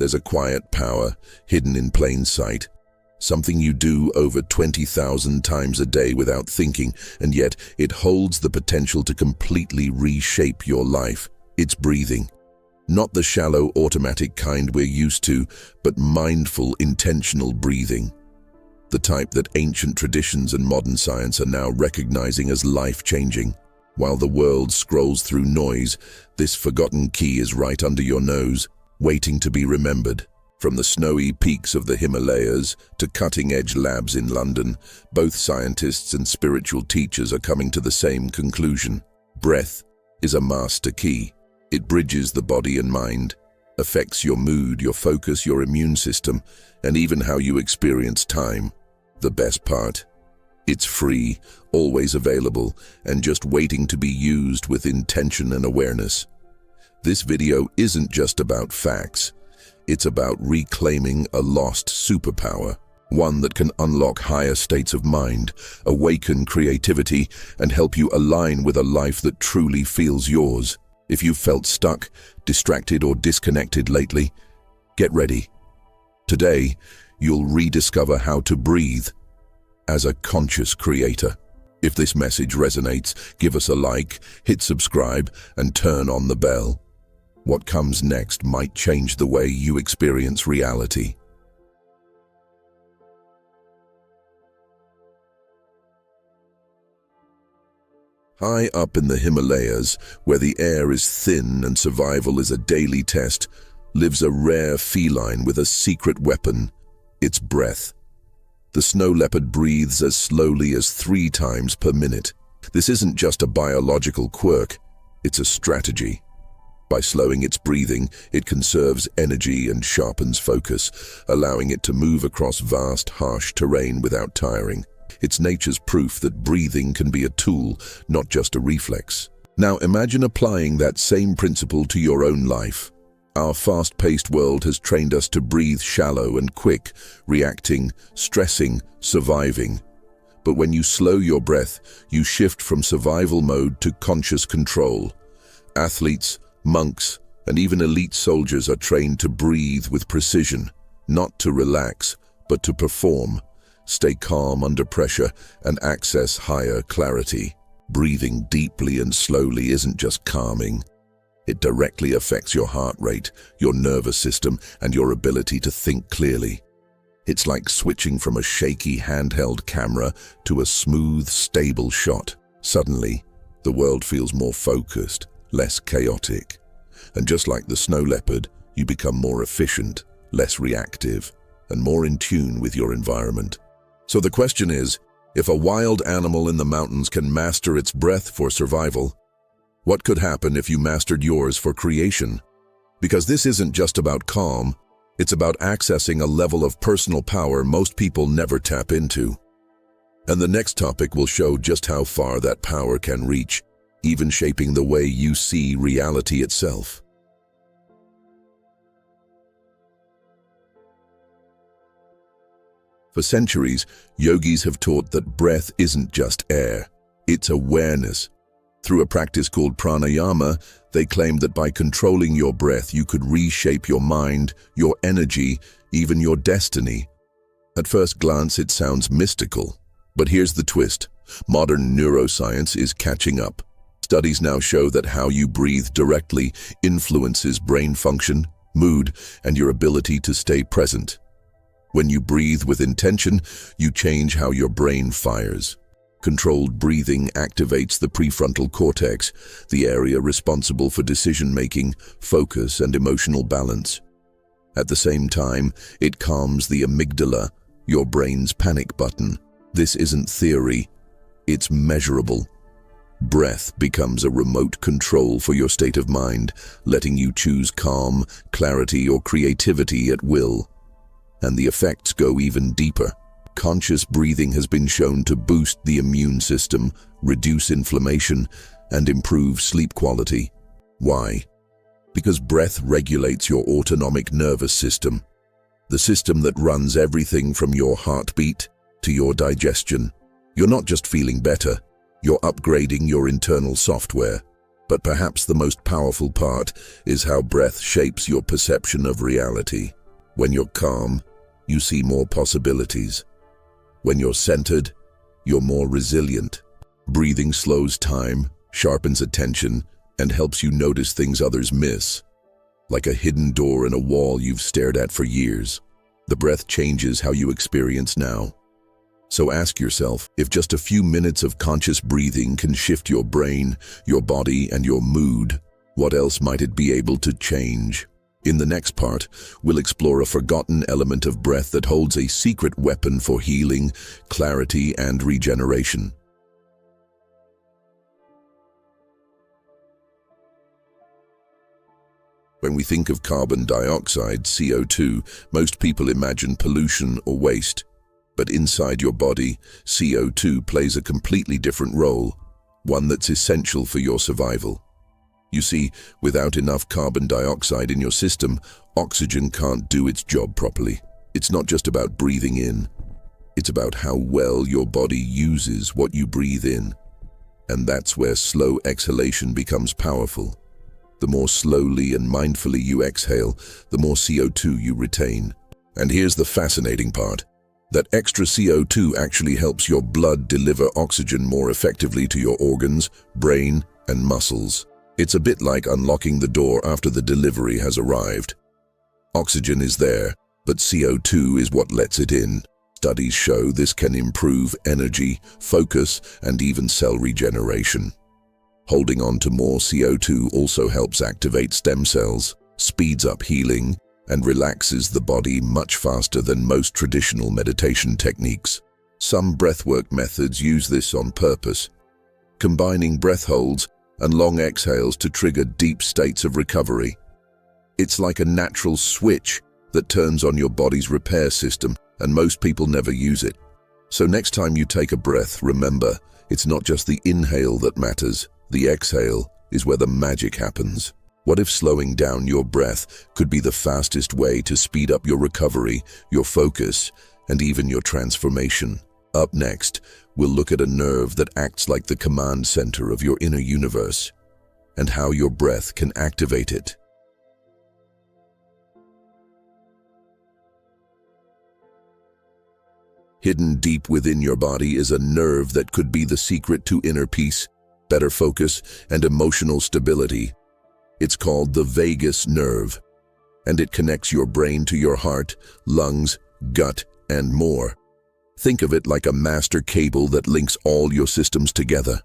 There's a quiet power hidden in plain sight, something you do over 20,000 times a day without thinking, and yet it holds the potential to completely reshape your life. It's breathing. Not the shallow, automatic kind we're used to, but mindful, intentional breathing. The type that ancient traditions and modern science are now recognizing as life-changing. While the world scrolls through noise, this forgotten key is right under your nose, waiting to be remembered. From the snowy peaks of the Himalayas to cutting-edge labs in London, both scientists and spiritual teachers are coming to the same conclusion. Breath is a master key. It bridges the body and mind, affects your mood, your focus, your immune system, and even how you experience time. The best part? It's free, always available, and just waiting to be used with intention and awareness. This video isn't just about facts. It's about reclaiming a lost superpower, one that can unlock higher states of mind, awaken creativity, and help you align with a life that truly feels yours. If you've felt stuck, distracted, or disconnected lately, get ready. Today, you'll rediscover how to breathe as a conscious creator. If this message resonates, give us a like, hit subscribe, and turn on the bell. What comes next might change the way you experience reality. High up in the Himalayas, where the air is thin and survival is a daily test, lives a rare feline with a secret weapon: its breath. The snow leopard breathes as slowly as 3 times per minute. This isn't just a biological quirk, it's a strategy. By slowing its breathing, it conserves energy and sharpens focus, allowing it to move across vast, harsh terrain without tiring. It's nature's proof that breathing can be a tool, not just a reflex. Now imagine applying that same principle to your own life. Our fast-paced world has trained us to breathe shallow and quick, reacting, stressing, surviving. But when you slow your breath, you shift from survival mode to conscious control. Athletes, monks, and even elite soldiers are trained to breathe with precision, not to relax, but to perform, stay calm under pressure, and access higher clarity. Breathing deeply and slowly isn't just calming. It directly affects your heart rate, your nervous system, and your ability to think clearly. It's like switching from a shaky handheld camera to a smooth, stable shot. Suddenly, the world feels more focused, less chaotic. And just like the snow leopard, you become more efficient, less reactive, and more in tune with your environment. So the question is, if a wild animal in the mountains can master its breath for survival, what could happen if you mastered yours for creation? Because this isn't just about calm, it's about accessing a level of personal power most people never tap into. And the next topic will show just how far that power can reach, even shaping the way you see reality itself. For centuries, yogis have taught that breath isn't just air, it's awareness. Through a practice called pranayama, they claim that by controlling your breath, you could reshape your mind, your energy, even your destiny. At first glance, it sounds mystical. But here's the twist. Modern neuroscience is catching up. Studies now show that how you breathe directly influences brain function, mood, and your ability to stay present. When you breathe with intention, you change how your brain fires. Controlled breathing activates the prefrontal cortex, the area responsible for decision-making, focus, and emotional balance. At the same time, it calms the amygdala, your brain's panic button. This isn't theory, it's measurable. Breath becomes a remote control for your state of mind, letting you choose calm, clarity, or creativity at will. And the effects go even deeper. Conscious breathing has been shown to boost the immune system, reduce inflammation, and improve sleep quality. Why? Because breath regulates your autonomic nervous system, the system that runs everything from your heartbeat to your digestion. You're not just feeling better, you're upgrading your internal software. But perhaps the most powerful part is how breath shapes your perception of reality. When you're calm, you see more possibilities. When you're centered, you're more resilient. Breathing slows time, sharpens attention, and helps you notice things others miss. Like a hidden door in a wall you've stared at for years. The breath changes how you experience now. So ask yourself, if just a few minutes of conscious breathing can shift your brain, your body, and your mood, what else might it be able to change? In the next part, we'll explore a forgotten element of breath that holds a secret weapon for healing, clarity, and regeneration. When we think of carbon dioxide, CO2, most people imagine pollution or waste. But inside your body, CO2 plays a completely different role, one that's essential for your survival. You see, without enough carbon dioxide in your system, oxygen can't do its job properly. It's not just about breathing in. It's about how well your body uses what you breathe in. And that's where slow exhalation becomes powerful. The more slowly and mindfully you exhale, the more CO2 you retain. And here's the fascinating part. That extra CO2 actually helps your blood deliver oxygen more effectively to your organs, brain, and muscles. It's a bit like unlocking the door after the delivery has arrived. Oxygen is there, but CO2 is what lets it in. Studies show this can improve energy, focus, and even cell regeneration. Holding on to more CO2 also helps activate stem cells, speeds up healing, and relaxes the body much faster than most traditional meditation techniques. Some breathwork methods use this on purpose, combining breath holds and long exhales to trigger deep states of recovery. It's like a natural switch that turns on your body's repair system, and most people never use it. So next time you take a breath, remember, it's not just the inhale that matters. The exhale is where the magic happens. What if slowing down your breath could be the fastest way to speed up your recovery, your focus, and even your transformation? Up next, we'll look at a nerve that acts like the command center of your inner universe, and how your breath can activate it. Hidden deep within your body is a nerve that could be the secret to inner peace, better focus, and emotional stability. It's called the vagus nerve, and it connects your brain to your heart, lungs, gut, and more. Think of it like a master cable that links all your systems together.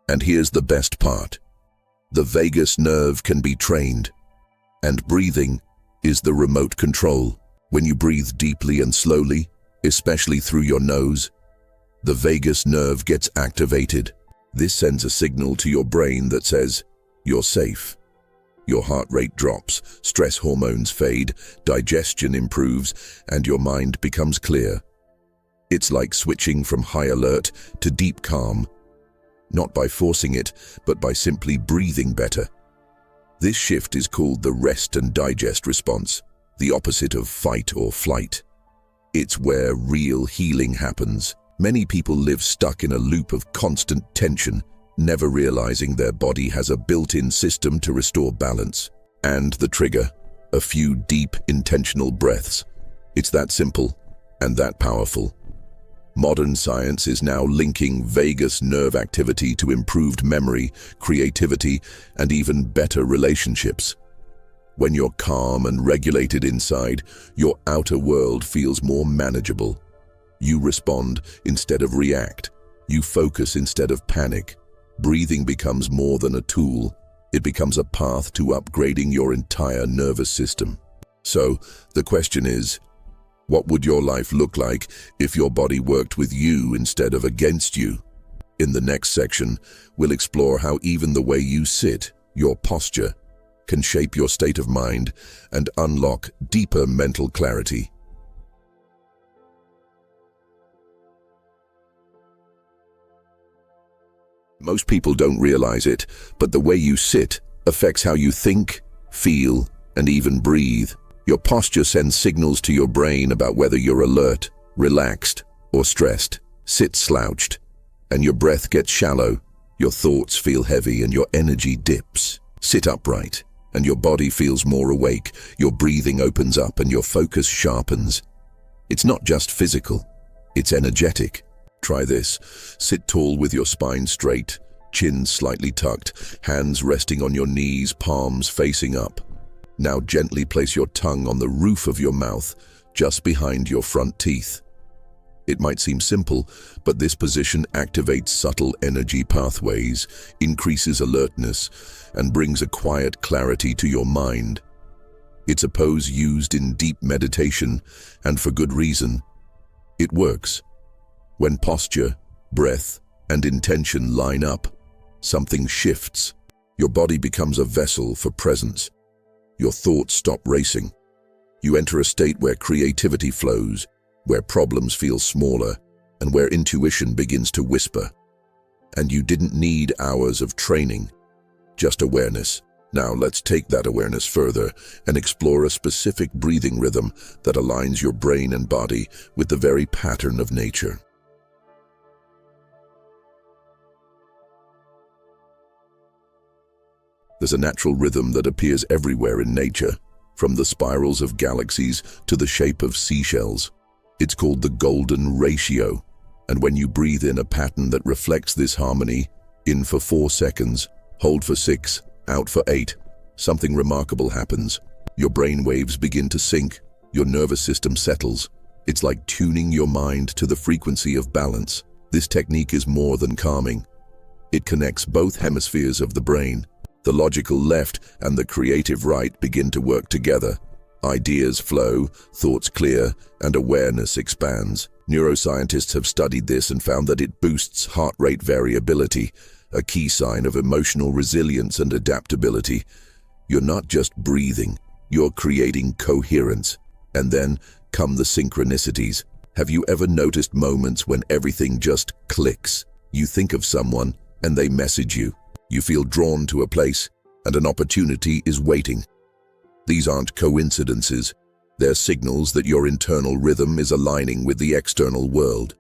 And here's the best part. The vagus nerve can be trained, and breathing is the remote control. When you breathe deeply and slowly, especially through your nose, the vagus nerve gets activated. This sends a signal to your brain that says, "You're safe." Your heart rate drops, stress hormones fade, digestion improves, and your mind becomes clear. It's like switching from high alert to deep calm, not by forcing it, but by simply breathing better. This shift is called the rest and digest response, the opposite of fight or flight. It's where real healing happens. Many people live stuck in a loop of constant tension, never realizing their body has a built-in system to restore balance. And the trigger, a few deep, intentional breaths. It's that simple and that powerful. Modern science is now linking vagus nerve activity to improved memory, creativity, and even better relationships. When you're calm and regulated inside, your outer world feels more manageable. You respond instead of react. You focus instead of panic. Breathing becomes more than a tool. It becomes a path to upgrading your entire nervous system. So, the question is, what would your life look like if your body worked with you instead of against you? In the next section, we'll explore how even the way you sit, your posture, can shape your state of mind and unlock deeper mental clarity. Most people don't realize it, but the way you sit affects how you think, feel, and even breathe. Your posture sends signals to your brain about whether you're alert, relaxed, or stressed. Sit slouched, and your breath gets shallow. Your thoughts feel heavy and your energy dips. Sit upright, and your body feels more awake. Your breathing opens up and your focus sharpens. It's not just physical, it's energetic. Try this. Sit tall with your spine straight, chin slightly tucked, hands resting on your knees, palms facing up. Now gently place your tongue on the roof of your mouth, just behind your front teeth. It might seem simple, but this position activates subtle energy pathways, increases alertness, and brings a quiet clarity to your mind. It's a pose used in deep meditation, and for good reason. It works. When posture, breath, and intention line up, something shifts. Your body becomes a vessel for presence. Your thoughts stop racing. You enter a state where creativity flows, where problems feel smaller, and where intuition begins to whisper. And you didn't need hours of training, just awareness. Now let's take that awareness further and explore a specific breathing rhythm that aligns your brain and body with the very pattern of nature. There's a natural rhythm that appears everywhere in nature, from the spirals of galaxies to the shape of seashells. It's called the golden ratio, and when you breathe in a pattern that reflects this harmony, in for 4 seconds, hold for 6, out for 8, something remarkable happens. Your brain waves begin to sync, your nervous system settles. It's like tuning your mind to the frequency of balance. This technique is more than calming. It connects both hemispheres of the brain. The logical left and the creative right begin to work together. Ideas flow, thoughts clear, and awareness expands. Neuroscientists have studied this and found that it boosts heart rate variability, a key sign of emotional resilience and adaptability. You're not just breathing, you're creating coherence. And then come the synchronicities. Have you ever noticed moments when everything just clicks? You think of someone and they message you. You feel drawn to a place and an opportunity is waiting. These aren't coincidences. They're signals that your internal rhythm is aligning with the external world.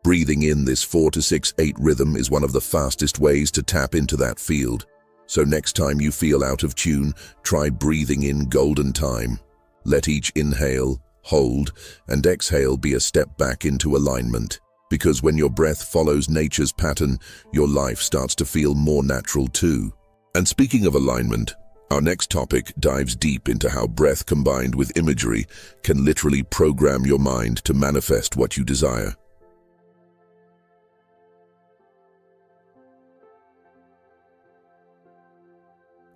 Breathing in this 4 to 6, 8 rhythm is one of the fastest ways to tap into that field. So next time you feel out of tune, try breathing in golden time. Let each inhale, hold, and exhale be a step back into alignment. Because when your breath follows nature's pattern, your life starts to feel more natural too. And speaking of alignment, our next topic dives deep into how breath combined with imagery can literally program your mind to manifest what you desire.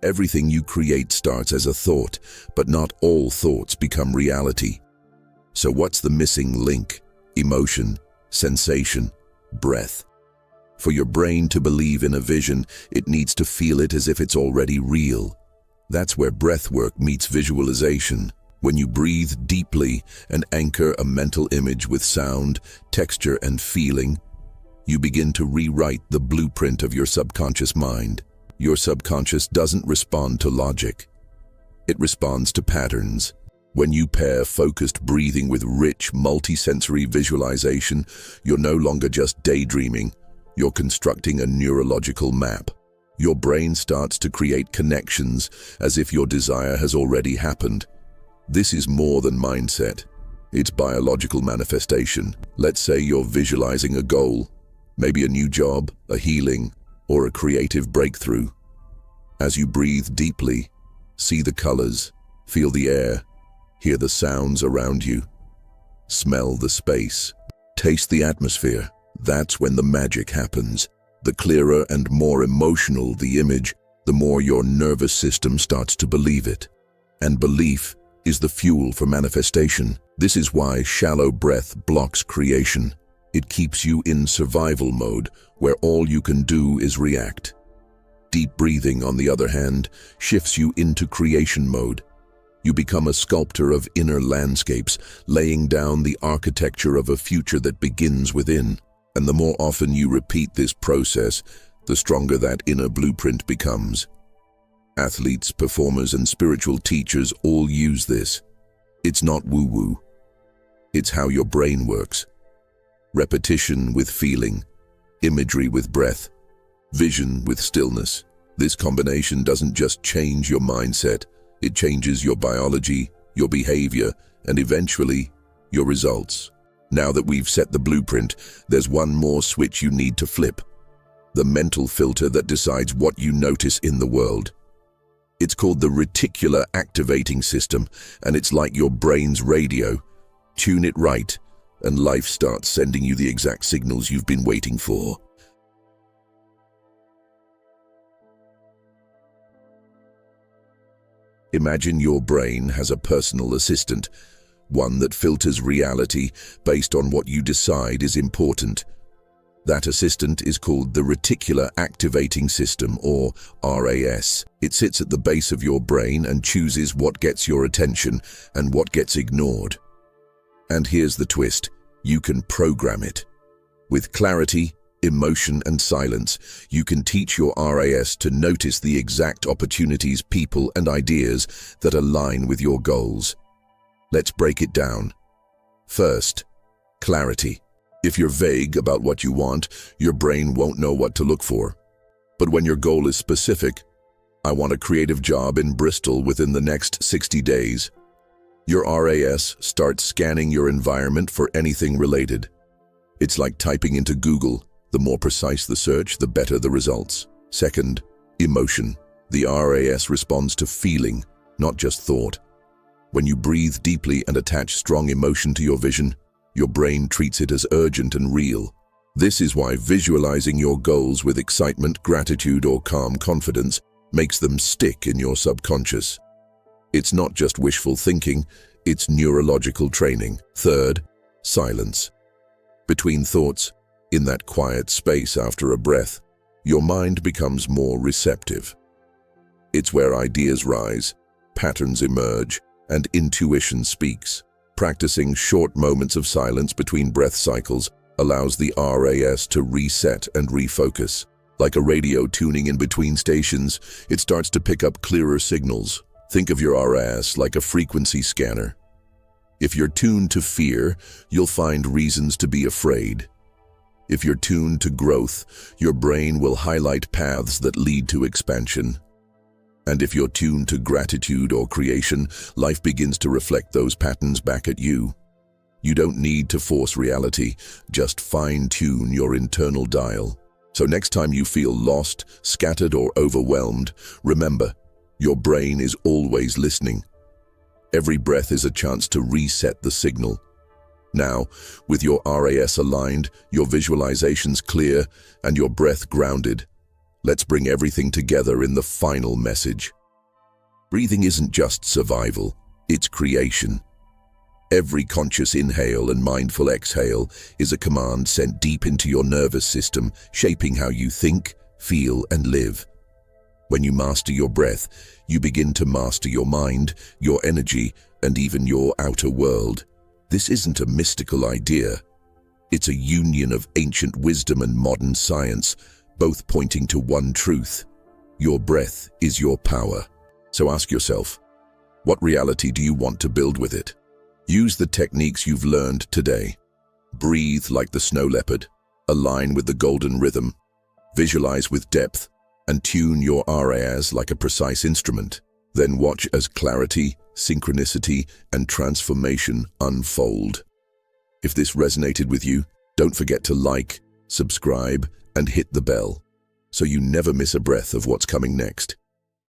Everything you create starts as a thought, but not all thoughts become reality. So what's the missing link? Emotion, sensation, breath. For your brain to believe in a vision, it needs to feel it as if it's already real. That's where breath work meets visualization. When you breathe deeply and anchor a mental image with sound, texture, and feeling, you begin to rewrite the blueprint of your subconscious mind. Your subconscious doesn't respond to logic. It responds to patterns. When you pair focused breathing with rich, multisensory visualization, you're no longer just daydreaming, you're constructing a neurological map. Your brain starts to create connections as if your desire has already happened. This is more than mindset. It's biological manifestation. Let's say you're visualizing a goal, maybe a new job, a healing, or a creative breakthrough. As you breathe deeply, see the colors, feel the air, hear the sounds around you, smell the space, taste the atmosphere. That's when the magic happens. The clearer and more emotional the image, the more your nervous system starts to believe it. And belief is the fuel for manifestation. This is why shallow breath blocks creation. It keeps you in survival mode, where all you can do is react. Deep breathing, on the other hand, shifts you into creation mode. You become a sculptor of inner landscapes, laying down the architecture of a future that begins within. And the more often you repeat this process, the stronger that inner blueprint becomes. Athletes, performers, and spiritual teachers all use this. It's not woo-woo. It's how your brain works. Repetition with feeling, imagery with breath, Vision with stillness. This combination doesn't just change your mindset, it changes your biology, your behavior, and eventually, your results. Now that we've set the blueprint, there's one more switch you need to flip. The mental filter that decides what you notice in the world. It's called the Reticular Activating System, and it's like your brain's radio. Tune it right, and life starts sending you the exact signals you've been waiting for. Imagine your brain has a personal assistant, one that filters reality based on what you decide is important. That assistant is called the Reticular Activating System, or RAS. It sits at the base of your brain and chooses what gets your attention and what gets ignored. And here's the twist: you can program it. With clarity, emotion, and silence, you can teach your RAS to notice the exact opportunities, people, and ideas that align with your goals. Let's break it down. First, clarity. If you're vague about what you want, your brain won't know what to look for. But when your goal is specific, I want a creative job in Bristol within the next 60 days, your RAS starts scanning your environment for anything related. It's like typing into Google. The more precise the search, the better the results. Second, emotion. The RAS responds to feeling, not just thought. When you breathe deeply and attach strong emotion to your vision, your brain treats it as urgent and real. This is why visualizing your goals with excitement, gratitude, or calm confidence makes them stick in your subconscious. It's not just wishful thinking, it's neurological training. Third, silence. Between thoughts, in that quiet space after a breath, your mind becomes more receptive. It's where ideas rise, patterns emerge, and intuition speaks. Practicing short moments of silence between breath cycles allows the RAS to reset and refocus. Like a radio tuning in between stations, it starts to pick up clearer signals. Think of your RAS like a frequency scanner. If you're tuned to fear, you'll find reasons to be afraid. If you're tuned to growth, your brain will highlight paths that lead to expansion. And if you're tuned to gratitude or creation, life begins to reflect those patterns back at you. You don't need to force reality, just fine-tune your internal dial. So next time you feel lost, scattered, or overwhelmed, remember, your brain is always listening. Every breath is a chance to reset the signal. Now, with your RAS aligned, your visualizations clear, and your breath grounded, let's bring everything together in the final message. Breathing isn't just survival, it's creation. Every conscious inhale and mindful exhale is a command sent deep into your nervous system, shaping how you think, feel, and live. When you master your breath, you begin to master your mind, your energy, and even your outer world. This isn't a mystical idea. It's a union of ancient wisdom and modern science, both pointing to one truth. Your breath is your power. So ask yourself, what reality do you want to build with it? Use the techniques you've learned today. Breathe like the snow leopard, align with the golden rhythm, visualize with depth, and tune your RAS like a precise instrument. Then watch as clarity, synchronicity, and transformation unfold. If this resonated with you, don't forget to like, subscribe, and hit the bell, so you never miss a breath of what's coming next.